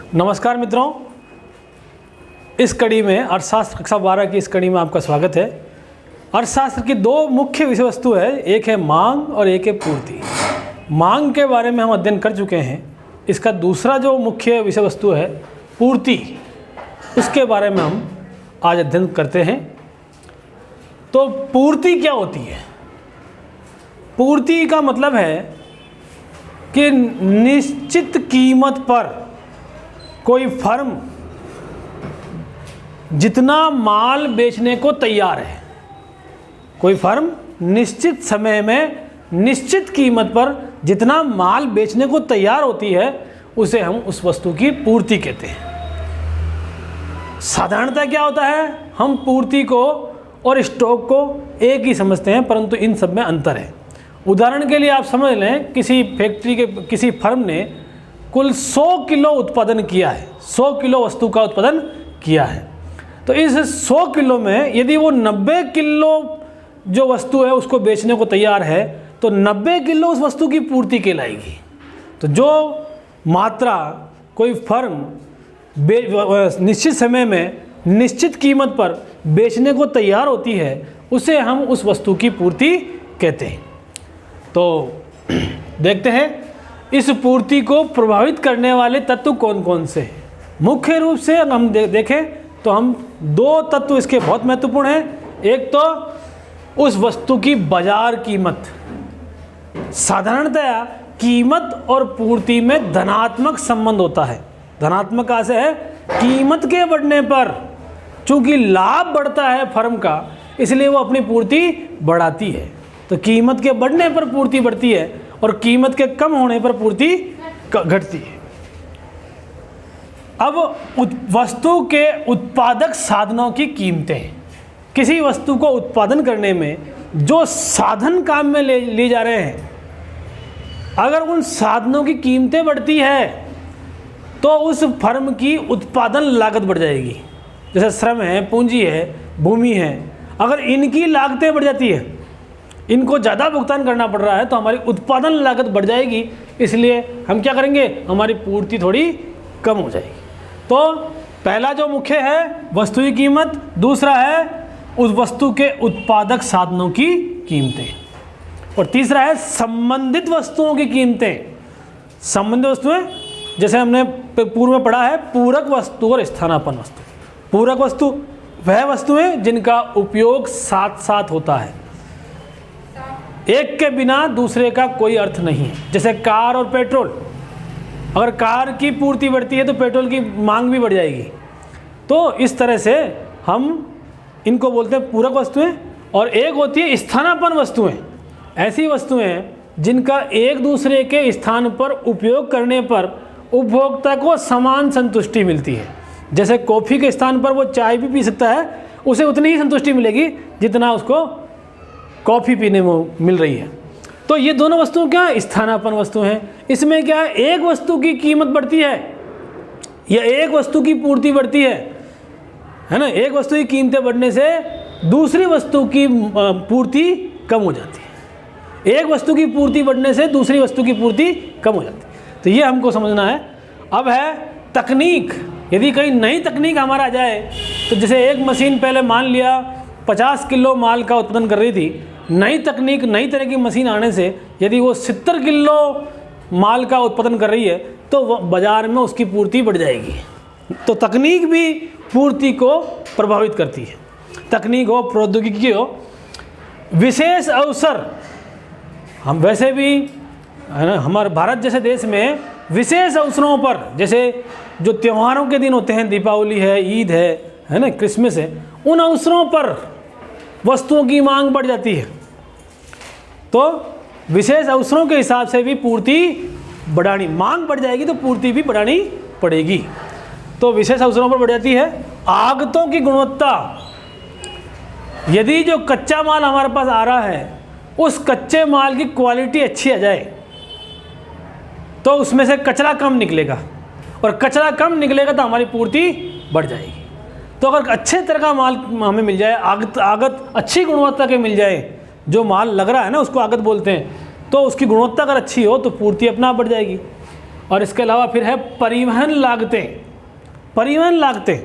नमस्कार मित्रों, इस कड़ी में अर्थशास्त्र कक्षा 12 की इस कड़ी में आपका स्वागत है। अर्थशास्त्र की दो मुख्य विषय वस्तु है, एक है मांग और एक है पूर्ति। मांग के बारे में हम अध्ययन कर चुके हैं। इसका दूसरा जो मुख्य विषय वस्तु है पूर्ति, उसके बारे में हम आज अध्ययन करते हैं। तो पूर्ति क्या होती है? पूर्ति का मतलब है कि निश्चित कीमत पर कोई फर्म जितना माल बेचने को तैयार है, कोई फर्म निश्चित समय में निश्चित कीमत पर जितना माल बेचने को तैयार होती है, उसे हम उस वस्तु की पूर्ति कहते हैं। साधारणतः क्या होता है, हम पूर्ति को और स्टॉक को एक ही समझते हैं, परंतु इन सब में अंतर है। उदाहरण के लिए आप समझ लें, किसी फैक्ट्री के किसी फर्म ने कुल 100 किलो उत्पादन किया है, 100 किलो वस्तु का उत्पादन किया है। तो इस 100 किलो में यदि वो 90 किलो जो वस्तु है उसको बेचने को तैयार है, तो 90 किलो उस वस्तु की पूर्ति कहलाएगी। तो जो मात्रा कोई फर्म निश्चित समय में निश्चित कीमत पर बेचने को तैयार होती है, उसे हम उस वस्तु की पूर्ति कहते हैं। तो देखते हैं इस पूर्ति को प्रभावित करने वाले तत्व कौन कौन से हैं। मुख्य रूप से हम देखें तो हम दो तत्व इसके बहुत महत्वपूर्ण हैं। एक तो उस वस्तु की बाजार कीमत। साधारणतया कीमत और पूर्ति में धनात्मक संबंध होता है। धनात्मक कहाँ से है? कीमत के बढ़ने पर, चूंकि लाभ बढ़ता है फर्म का, इसलिए वो अपनी पूर्ति बढ़ाती है। तो कीमत के बढ़ने पर पूर्ति बढ़ती है और कीमत के कम होने पर पूर्ति घटती है। अब वस्तु के उत्पादक साधनों की कीमतें, किसी वस्तु को उत्पादन करने में जो साधन काम में ले जा रहे हैं, अगर उन साधनों की कीमतें बढ़ती है तो उस फर्म की उत्पादन लागत बढ़ जाएगी। जैसे श्रम है, पूंजी है, भूमि है, अगर इनकी लागतें बढ़ जाती है, इनको ज़्यादा भुगतान करना पड़ रहा है, तो हमारी उत्पादन लागत बढ़ जाएगी। इसलिए हम क्या करेंगे, हमारी पूर्ति थोड़ी कम हो जाएगी। तो पहला जो मुख्य है वस्तु की कीमत, दूसरा है उस वस्तु के उत्पादक साधनों की कीमतें, और तीसरा है संबंधित वस्तुओं की कीमतें। संबंधित वस्तुएं जैसे हमने पूर्व में पढ़ा है, पूरक वस्तु और स्थानापन्न वस्तु। पूरक वस्तु वह वस्तुएं जिनका उपयोग साथ साथ होता है, एक के बिना दूसरे का कोई अर्थ नहीं है। जैसे कार और पेट्रोल, अगर कार की पूर्ति बढ़ती है तो पेट्रोल की मांग भी बढ़ जाएगी। तो इस तरह से हम इनको बोलते हैं पूरक वस्तुएं। और एक होती है स्थानापन्न वस्तुएं, ऐसी वस्तुएं जिनका एक दूसरे के स्थान पर उपयोग करने पर उपभोक्ता को समान संतुष्टि मिलती है। जैसे कॉफ़ी के स्थान पर वो चाय भी पी सकता है, उसे उतनी ही संतुष्टि मिलेगी जितना उसको कॉफ़ी पीने में मिल रही है। तो ये दोनों वस्तुएं क्या स्थानापन्न वस्तु हैं। इसमें क्या है, एक वस्तु की कीमत बढ़ती है या एक वस्तु की पूर्ति बढ़ती है ना। एक वस्तु की कीमतें बढ़ने से दूसरी वस्तु की पूर्ति कम हो जाती है, एक वस्तु की पूर्ति बढ़ने से दूसरी वस्तु की पूर्ति कम हो जाती है। तो ये हमको समझना है। अब है तकनीक। यदि कोई नई तकनीक हमारा आ जाए, तो जैसे एक मशीन पहले मान लिया 50 किलो माल का उत्पादन कर रही थी, नई तकनीक नई तरह की मशीन आने से यदि वो 70 किलो माल का उत्पादन कर रही है, तो बाजार में उसकी पूर्ति बढ़ जाएगी। तो तकनीक भी पूर्ति को प्रभावित करती है। तकनीक हो, प्रौद्योगिकी हो, विशेष अवसर, हम वैसे भी है ना, हमारे भारत जैसे देश में विशेष अवसरों पर, जैसे जो त्योहारों के दिन होते हैं, दीपावली है, ईद है ना, क्रिसमस है, उन अवसरों पर वस्तुओं की मांग बढ़ जाती है। तो विशेष अवसरों के हिसाब से भी पूर्ति बढ़ानी, मांग बढ़ जाएगी तो पूर्ति भी बढ़ानी पड़ेगी। तो विशेष अवसरों पर बढ़ जाती है। आगतों की गुणवत्ता, यदि जो कच्चा माल हमारे पास आ रहा है उस कच्चे माल की क्वालिटी अच्छी आ जाए तो उसमें से कचरा कम निकलेगा, और कचरा कम निकलेगा तो हमारी पूर्ति बढ़ जाएगी। तो अगर अच्छे तरह का माल हमें मिल जाए, आगत अच्छी गुणवत्ता के मिल जाए, जो माल लग रहा है ना उसको आगत बोलते हैं, तो उसकी गुणवत्ता अगर अच्छी हो तो पूर्ति अपना बढ़ जाएगी। और इसके अलावा फिर है परिवहन लागतें। परिवहन लागतें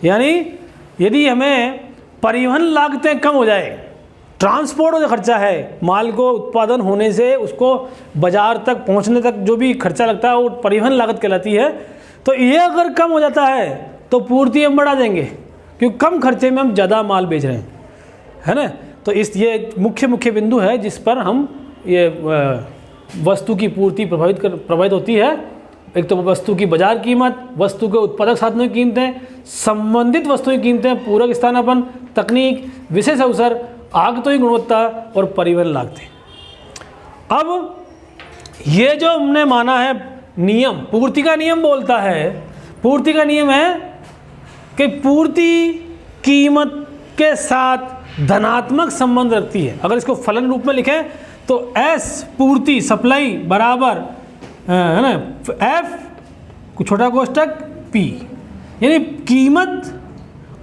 यानी यदि हमें परिवहन लागतें कम हो जाए, ट्रांसपोर्ट जो खर्चा है, माल को उत्पादन होने से उसको बाज़ार तक पहुंचने तक जो भी खर्चा लगता है वो परिवहन लागत कहलाती है। तो ये अगर कम हो जाता है तो पूर्ति हम बढ़ा देंगे, क्योंकि कम खर्चे में हम ज़्यादा माल बेच रहे हैं, है ना। तो ये मुख्य बिंदु है जिस पर हम ये वस्तु की पूर्ति प्रभावित होती है। एक तो वस्तु की बाजार कीमत, वस्तु के उत्पादक साधनों की कीमतें, संबंधित वस्तुओं की कीमतें, पूरक स्थानापन्न, तकनीक, विशेष अवसर, आगतों की गुणवत्ता और परिवहन लागतें। अब ये जो हमने माना है नियम, पूर्ति का नियम बोलता है, पूर्ति का नियम है कि पूर्ति कीमत के साथ धनात्मक संबंध रखती है। अगर इसको फलन रूप में लिखें तो S पूर्ति सप्लाई बराबर है ना F छोटा कोष्टक P, यानी कीमत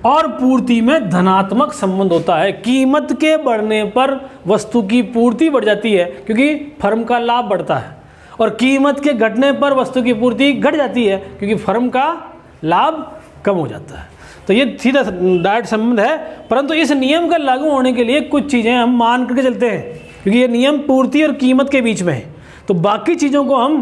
और पूर्ति में धनात्मक संबंध होता है। कीमत के बढ़ने पर वस्तु की पूर्ति बढ़ जाती है क्योंकि फर्म का लाभ बढ़ता है, और कीमत के घटने पर वस्तु की पूर्ति घट जाती है क्योंकि फर्म का लाभ कम हो जाता है। तो ये सीधा डायरेक्ट संबंध है, परंतु इस नियम का लागू होने के लिए कुछ चीज़ें हम मान करके चलते हैं, क्योंकि ये नियम पूर्ति और कीमत के बीच में है। तो बाकी चीज़ों को हम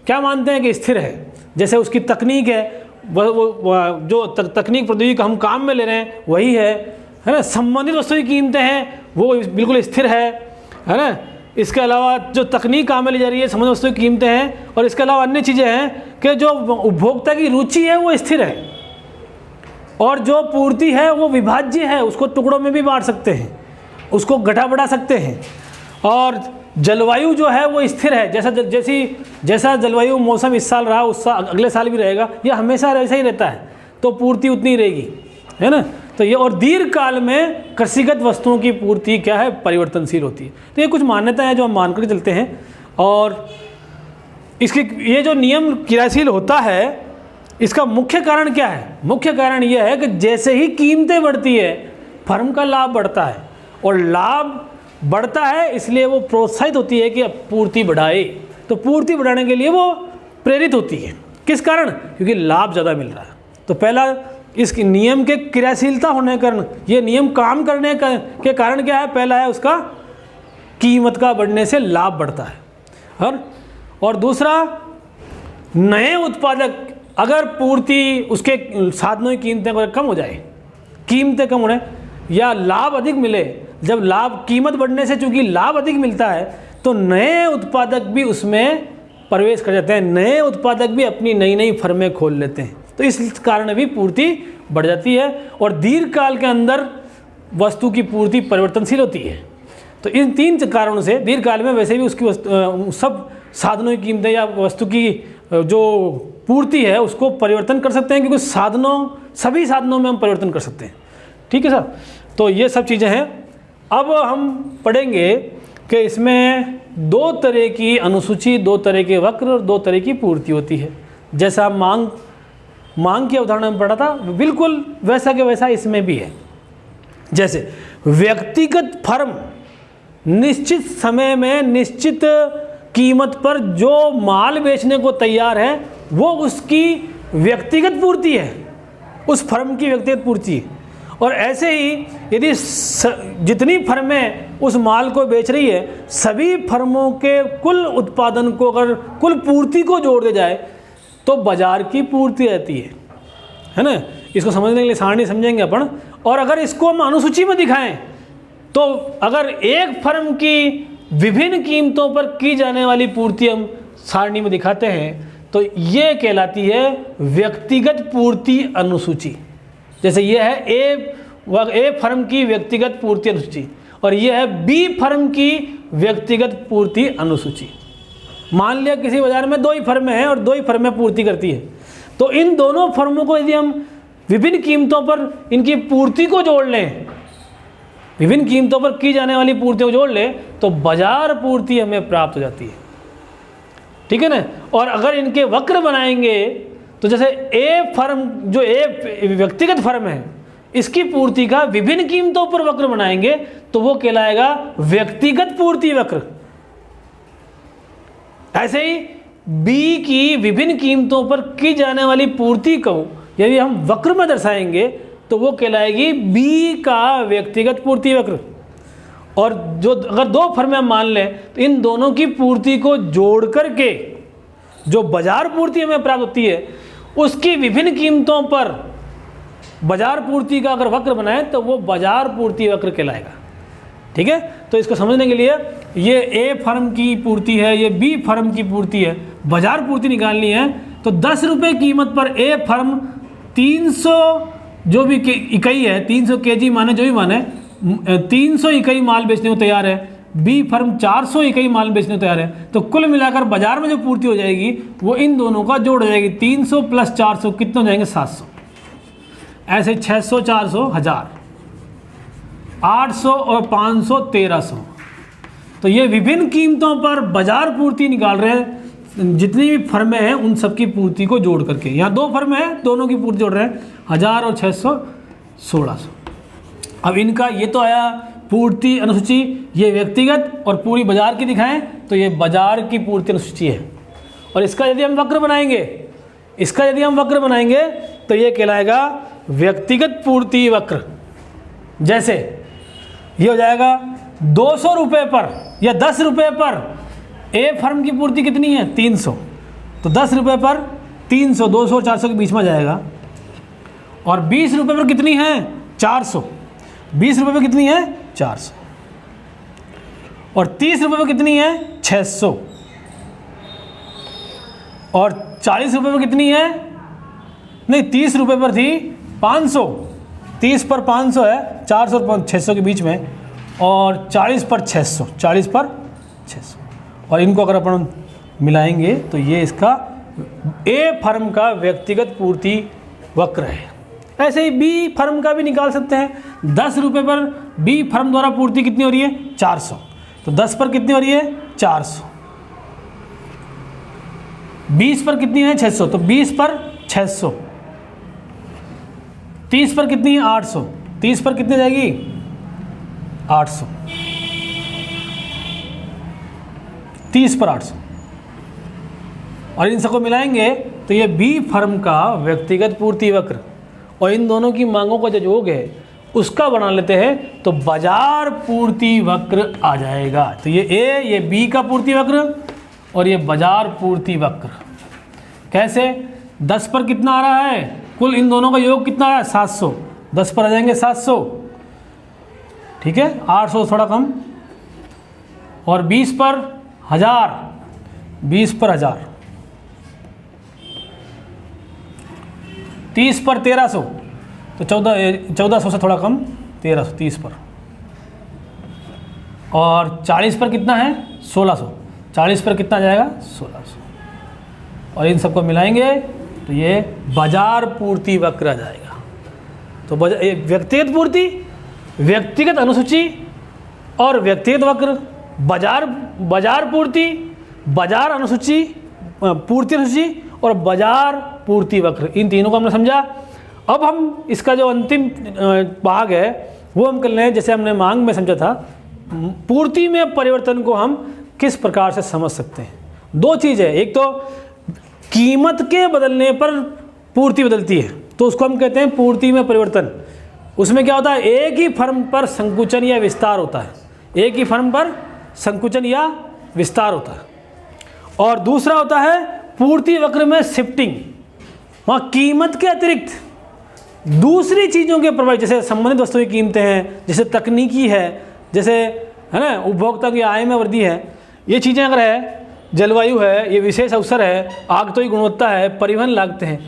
क्या मानते हैं कि स्थिर है। जैसे उसकी तकनीक है, वह जो तकनीक प्रौद्योगिकी हम काम में ले रहे हैं वही है ना। संबंधित वस्तु की कीमतें हैं वो बिल्कुल स्थिर है ना। इसके अलावा जो तकनीक काम में ली जा रही है, संबंधित वस्तु की कीमतें हैं, और इसके अलावा अन्य चीज़ें हैं कि जो उपभोक्ता की रुचि है वो स्थिर है, और जो पूर्ति है वो विभाज्य है, उसको टुकड़ों में भी बांट सकते हैं, उसको घटा बढ़ा सकते हैं। और जलवायु जो है वो स्थिर है, जैसा जलवायु मौसम इस साल रहा उस साल अगले साल भी रहेगा, यह हमेशा ऐसा ही रहता है, तो पूर्ति उतनी रहेगी, है ना। तो ये और दीर्घ काल में कृषिगत वस्तुओं की पूर्ति क्या है, परिवर्तनशील होती है। तो ये कुछ मान्यताएं हैं जो हम मान कर चलते हैं। और इसकी ये जो नियम क्रियाशील होता है, इसका मुख्य कारण क्या है? मुख्य कारण यह है कि जैसे ही कीमतें बढ़ती है फर्म का लाभ बढ़ता है, और लाभ बढ़ता है इसलिए वो प्रोत्साहित होती है कि अब पूर्ति बढ़ाए। तो पूर्ति बढ़ाने के लिए वो प्रेरित होती है। किस कारण? क्योंकि लाभ ज़्यादा मिल रहा है। तो पहला इस नियम के क्रियाशीलता होने के कारण, ये नियम काम करने के कारण क्या है? पहला है उसका कीमत का बढ़ने से लाभ बढ़ता है। और दूसरा, नए उत्पादक अगर पूर्ति उसके साधनों की कीमतें अगर कम हो जाए, कीमतें कम होने या लाभ अधिक मिले, जब लाभ कीमत बढ़ने से चूंकि लाभ अधिक मिलता है तो नए उत्पादक भी उसमें प्रवेश कर जाते हैं, नए उत्पादक भी अपनी नई नई फर्में खोल लेते हैं। तो इस कारण भी पूर्ति बढ़ जाती है, और दीर्घ काल के अंदर वस्तु की पूर्ति परिवर्तनशील होती है। तो इन तीन कारणों से दीर्घ काल में वैसे भी उसकी सब साधनों की कीमतें या वस्तु की जो पूर्ति है उसको परिवर्तन कर सकते हैं, क्योंकि सभी साधनों में हम परिवर्तन कर सकते हैं। ठीक है सर। तो ये सब चीज़ें हैं। अब हम पढ़ेंगे कि इसमें दो तरह की अनुसूची, दो तरह के वक्र और दो तरह की पूर्ति होती है। जैसा मांग की अवधारणा में पढ़ा था, बिल्कुल वैसा के वैसा इसमें भी है। जैसे व्यक्तिगत फर्म निश्चित समय में निश्चित कीमत पर जो माल बेचने को तैयार है वो उसकी व्यक्तिगत पूर्ति है, उस फर्म की व्यक्तिगत पूर्ति है। और ऐसे ही यदि जितनी फर्में उस माल को बेच रही है, सभी फर्मों के कुल उत्पादन को अगर कुल पूर्ति को जोड़ दिया जाए तो बाजार की पूर्ति रहती है ना। इसको समझने के लिए सारणी समझेंगे अपन। और अगर इसको हम अनुसूची में दिखाएं तो अगर एक फर्म की विभिन्न कीमतों पर की जाने वाली पूर्ति हम सारणी में दिखाते हैं तो ये कहलाती है व्यक्तिगत पूर्ति अनुसूची। जैसे ये है ए फर्म की व्यक्तिगत पूर्ति अनुसूची, और ये है बी फर्म की व्यक्तिगत पूर्ति अनुसूची। मान लिया किसी बाजार में दो ही फर्में हैं और दो ही फर्में पूर्ति करती है, तो इन दोनों फर्मों को यदि हम विभिन्न कीमतों पर इनकी पूर्ति को जोड़ लें, विभिन्न कीमतों पर की जाने वाली पूर्तियों को जोड़ लें, तो बाजार पूर्ति हमें प्राप्त हो जाती है। ठीक है ना। और अगर इनके वक्र बनाएंगे तो जैसे ए फर्म जो ए व्यक्तिगत फर्म है, इसकी पूर्ति का विभिन्न कीमतों पर वक्र बनाएंगे तो वो कहलाएगा व्यक्तिगत पूर्ति वक्र। ऐसे ही बी की विभिन्न कीमतों पर की जाने वाली पूर्ति को यदि हम वक्र में दर्शाएंगे तो वो कहलाएगी बी का व्यक्तिगत पूर्ति वक्र। और जो अगर दो फर्में हम मान लें तो इन दोनों की पूर्ति को जोड़ करके जो बाजार पूर्ति हमें प्राप्त होती है उसकी विभिन्न कीमतों पर बाजार पूर्ति का अगर वक्र बनाए तो वो बाजार पूर्ति वक्र कहलाएगा। ठीक है, तो इसको समझने के लिए ये ए फर्म की पूर्ति है, ये बी फर्म की पूर्ति है, बाजार पूर्ति निकालनी है तो 10 रुपये कीमत पर ए फर्म 300 जो भी इकाई है, 300 kg माने जो भी माने 300 इकाई माल बेचने को तैयार है, बी फर्म 400 इकाई माल बेचने को तैयार है, तो कुल मिलाकर बाजार में जो पूर्ति हो जाएगी वो इन दोनों का जोड़ हो जाएगी। 300 + 400 कितने हो जाएंगे? 700। ऐसे 600 400 1000, 800 और 500 1300। तो ये विभिन्न कीमतों पर बाजार पूर्ति निकाल रहे हैं, जितनी भी फर्में हैं उन सबकी पूर्ति को जोड़ करके। यहाँ दो फर्में हैं, दोनों की पूर्ति जोड़ रहे हैं, 1000 और 600 1600। अब इनका ये तो आया पूर्ति अनुसूची, ये व्यक्तिगत और पूरी बाजार की दिखाएं तो ये बाजार की पूर्ति अनुसूची है। और इसका यदि हम वक्र बनाएंगे, तो ये कहलाएगा व्यक्तिगत पूर्ति वक्र। जैसे ये हो जाएगा 200 रुपये पर या 10 रुपये पर ए फर्म की पूर्ति कितनी है? 300, तो 10 रुपये पर 300, 200 और 400 के बीच में जाएगा। और 20 रुपये पर कितनी है? 400, 20 रुपये पर कितनी है? 400। और 30 रुपये पर कितनी है? 600। और 40 रुपये पर कितनी है? नहीं, 30 रुपये पर थी 500, 30 पर 500 है, 400 और 600 के बीच में, और 40 पर 600, 40 पर 600। और इनको अगर अपन मिलाएंगे तो ये इसका ए फर्म का व्यक्तिगत पूर्ति वक्र है। ऐसे ही बी फर्म का भी निकाल सकते हैं। 10 रुपये पर बी फर्म द्वारा पूर्ति कितनी हो रही है? 400, तो 10 पर कितनी हो रही है? 400। 20 पर कितनी है? 600, तो 20 पर 600। 30 पर कितनी है? 800, 30 पर कितनी जाएगी? 800, 30 पर 800। और इन सबको मिलाएंगे तो ये बी फर्म का व्यक्तिगत पूर्ति वक्र और इन दोनों की मांगों का जो योग है उसका बना लेते हैं तो बाजार पूर्ति वक्र आ जाएगा। तो ये ए, ये बी का पूर्ति वक्र और ये बाजार पूर्ति वक्र। कैसे? 10 पर कितना आ रहा है? कुल इन दोनों का योग कितना आ रहा है? 700, 10 पर आ जाएंगे 700, ठीक है, 800 थोड़ा कम। और 20 पर 1000, 20 पर 1000, 30 पर 1300, तो 1400 से थोड़ा कम, 1300, 30 पर। और 40 पर कितना है? 1600, 40 पर कितना जाएगा? 1600। और इन सबको मिलाएंगे तो ये बाजार पूर्ति वक्र आ जाएगा। तो व्यक्तिगत पूर्ति, व्यक्तिगत अनुसूची और व्यक्तिगत वक्र, बाजार पूर्ति, बाजार अनुसूची, पूर्ति अनुसूची और बाजार पूर्ति वक्र, इन तीनों को हमने समझा। अब हम इसका जो अंतिम भाग है वो हम कर रहे हैं, जैसे हमने मांग में समझा था, पूर्ति में परिवर्तन को हम किस प्रकार से समझ सकते हैं। दो चीज़ है, एक तो कीमत के बदलने पर पूर्ति बदलती है तो उसको हम कहते हैं पूर्ति में परिवर्तन। उसमें क्या होता है? एक ही फर्म पर संकुचन या विस्तार होता है, एक ही फर्म पर संकुचन या विस्तार होता है। और दूसरा होता है पूर्ति वक्र में शिफ्टिंग, वहाँ कीमत के अतिरिक्त दूसरी चीज़ों के प्रभाव, जैसे संबंधित वस्तुओं की कीमतें हैं, जैसे तकनीकी है, जैसे है ना उपभोक्ता की आय में वृद्धि है, ये चीज़ें अगर है, जलवायु है, ये विशेष अवसर है, आगतोई गुणवत्ता है, परिवहन लागतें हैं,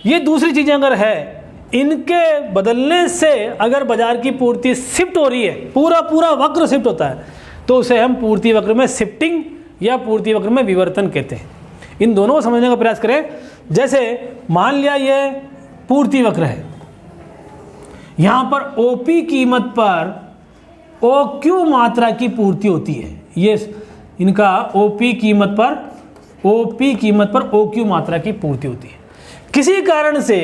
ये दूसरी चीज़ें अगर है, इनके बदलने से अगर बाजार की पूर्ति शिफ्ट हो रही है, पूरा वक्र शिफ्ट होता है, तो उसे हम पूर्ति वक्र में शिफ्टिंग या पूर्ति वक्र में विवर्तन कहते हैं। इन दोनों को समझने का प्रयास करें। जैसे मान लिया ये पूर्ति वक्र है, यहाँ पर ओपी कीमत पर ओक्यू मात्रा की पूर्ति होती है। ये इनका ओपी कीमत पर ओक्यू मात्रा की पूर्ति होती है। किसी कारण से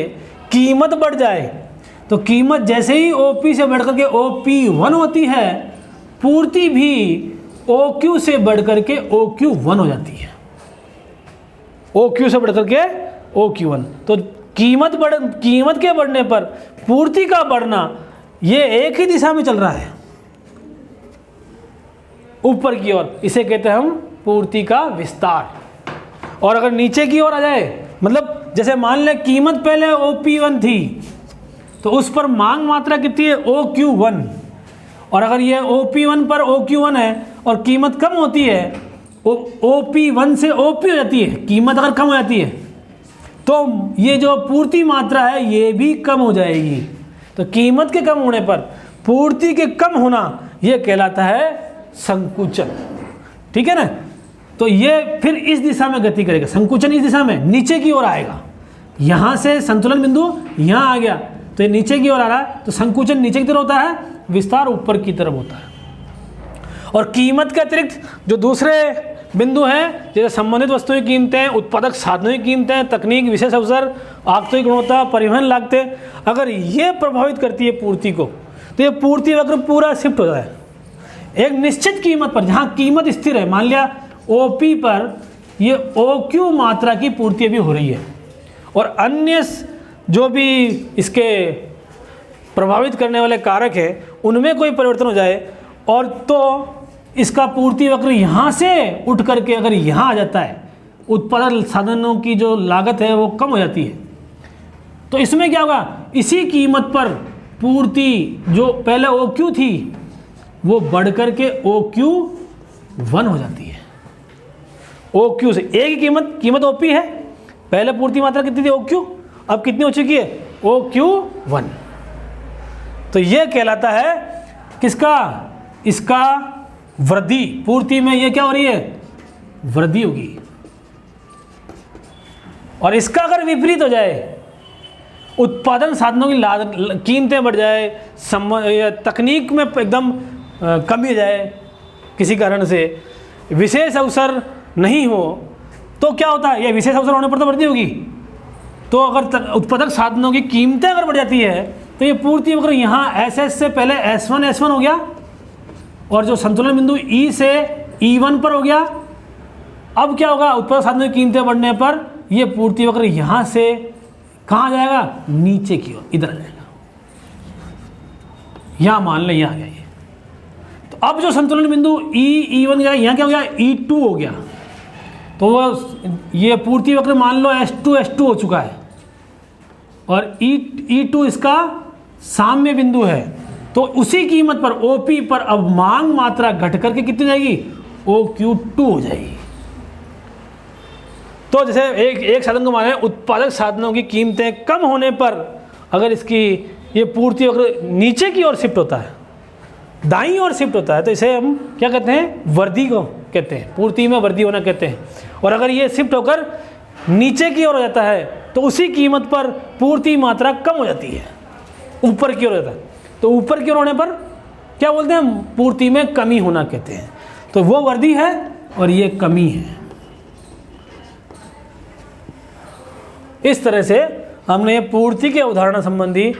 कीमत बढ़ जाए तो कीमत जैसे ही ओपी से बढ़कर के OP1 होती है, पूर्ति भी OQ से बढ़कर के OQ1 हो जाती है। ओ क्यू से बढ़ करके ओ क्यू वन। तो कीमत के बढ़ने पर पूर्ति का बढ़ना ये एक ही दिशा में चल रहा है, ऊपर की ओर। इसे कहते हैं हम पूर्ति का विस्तार। और अगर नीचे की ओर आ जाए, मतलब जैसे मान लें कीमत पहले OP1 थी तो उस पर मांग मात्रा कितनी है OQ1, और अगर ये OP1 पर OQ1 है और कीमत कम होती है, OP1 से OP हो जाती है, कीमत अगर कम हो जाती है तो ये जो पूर्ति मात्रा है ये भी कम हो जाएगी। तो कीमत के कम होने पर पूर्ति के कम होना ये कहलाता है संकुचन। ठीक है ना। तो ये फिर इस दिशा में गति करेगा, संकुचन इस दिशा में नीचे की ओर आएगा। यहाँ से संतुलन बिंदु यहाँ आ गया तो ये नीचे की ओर आ रहा है, तो संकुचन नीचे की तरफ होता है, विस्तार ऊपर की तरफ होता है। और कीमत के अतिरिक्त जो दूसरे बिंदु हैं, जैसे संबंधित वस्तुओं की कीमतें, उत्पादक साधनों की कीमतें, तकनीक, विशेष अवसर, आगतों की गुणवत्ता, परिवहन लागतें, अगर ये प्रभावित करती है पूर्ति को, तो ये पूर्ति वक्र पूरा शिफ्ट हो जाए एक निश्चित कीमत पर, जहाँ कीमत स्थिर है। मान लिया OP पर ये OQ मात्रा की पूर्ति भी हो रही है, और अन्य जो भी इसके प्रभावित करने वाले कारक हैं उनमें कोई परिवर्तन हो जाए, और तो इसका पूर्ति वक्र यहाँ से उठ करके अगर यहाँ आ जाता है, उत्पादन साधनों की जो लागत है वो कम हो जाती है, तो इसमें क्या होगा, इसी कीमत पर पूर्ति जो पहले OQ थी वो बढ़ करके OQ1 हो जाती है। OQ से एक ही कीमत OP है, पहले पूर्ति मात्रा कितनी थी OQ, अब कितनी हो चुकी है OQ1। तो ये कहलाता है किसका, इसका वृद्धि। पूर्ति में ये क्या हो रही है, वृद्धि होगी। और इसका अगर विपरीत हो जाए, उत्पादन साधनों की कीमतें बढ़ जाए, तकनीक में एकदम कमी हो जाए, किसी कारण से विशेष अवसर नहीं हो, तो क्या होता है, ये विशेष अवसर होने पर तो वृद्धि होगी। तो अगर उत्पादक साधनों की कीमतें अगर बढ़ जाती है तो ये पूर्ति वक्र यहाँ SS से पहले S1 हो गया, और जो संतुलन बिंदु E से E1 पर हो गया। अब क्या होगा, उत्पादक साधनों की कीमतें बढ़ने पर ये पूर्ति वक्र यहाँ से कहाँ जाएगा, नीचे की ओर, इधर आ जाएगा। यहाँ मान लें यहाँ आ गया ये। तो अब जो संतुलन बिंदु E1 गया, यहाँ क्या हो गया, E2 हो गया। तो वो ये पूर्ति वक्र मान लो S2 हो चुका है, और E2 इसका साम्य बिंदु है। तो उसी कीमत पर OP पर अब मांग मात्रा घट करके कितनी जाएगी, OQ2 हो जाएगी। तो जैसे एक साधन को माने, उत्पादक साधनों की कीमतें कम होने पर अगर इसकी ये पूर्ति वक्र नीचे की ओर शिफ्ट होता है, दाईं ओर शिफ्ट होता है, तो इसे हम क्या कहते हैं, वृद्धि को कहते हैं, पूर्ति में वृद्धि होना कहते हैं। और अगर ये शिफ्ट होकर नीचे की ओर हो जाता है तो उसी कीमत पर पूर्ति मात्रा कम हो जाती है, ऊपर की ओर जाता है। तो ऊपर की ओर होने पर क्या बोलते हैं, पूर्ति में कमी होना कहते हैं। तो वो वृद्धि है और ये कमी है। इस तरह से हमने पूर्ति के उदाहरण संबंधी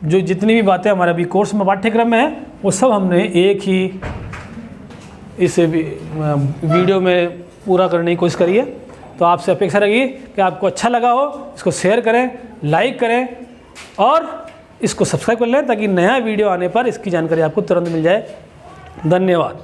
जो जितनी भी बातें हमारे अभी कोर्स में पाठ्यक्रम में है वो सब हमने एक ही इस वीडियो में पूरा करने की कोशिश करी है। तो आपसे अपेक्षा रहेगी कि आपको अच्छा लगा हो, इसको शेयर करें, लाइक करें और इसको सब्सक्राइब कर लें, ताकि नया वीडियो आने पर इसकी जानकारी आपको तुरंत मिल जाए। धन्यवाद।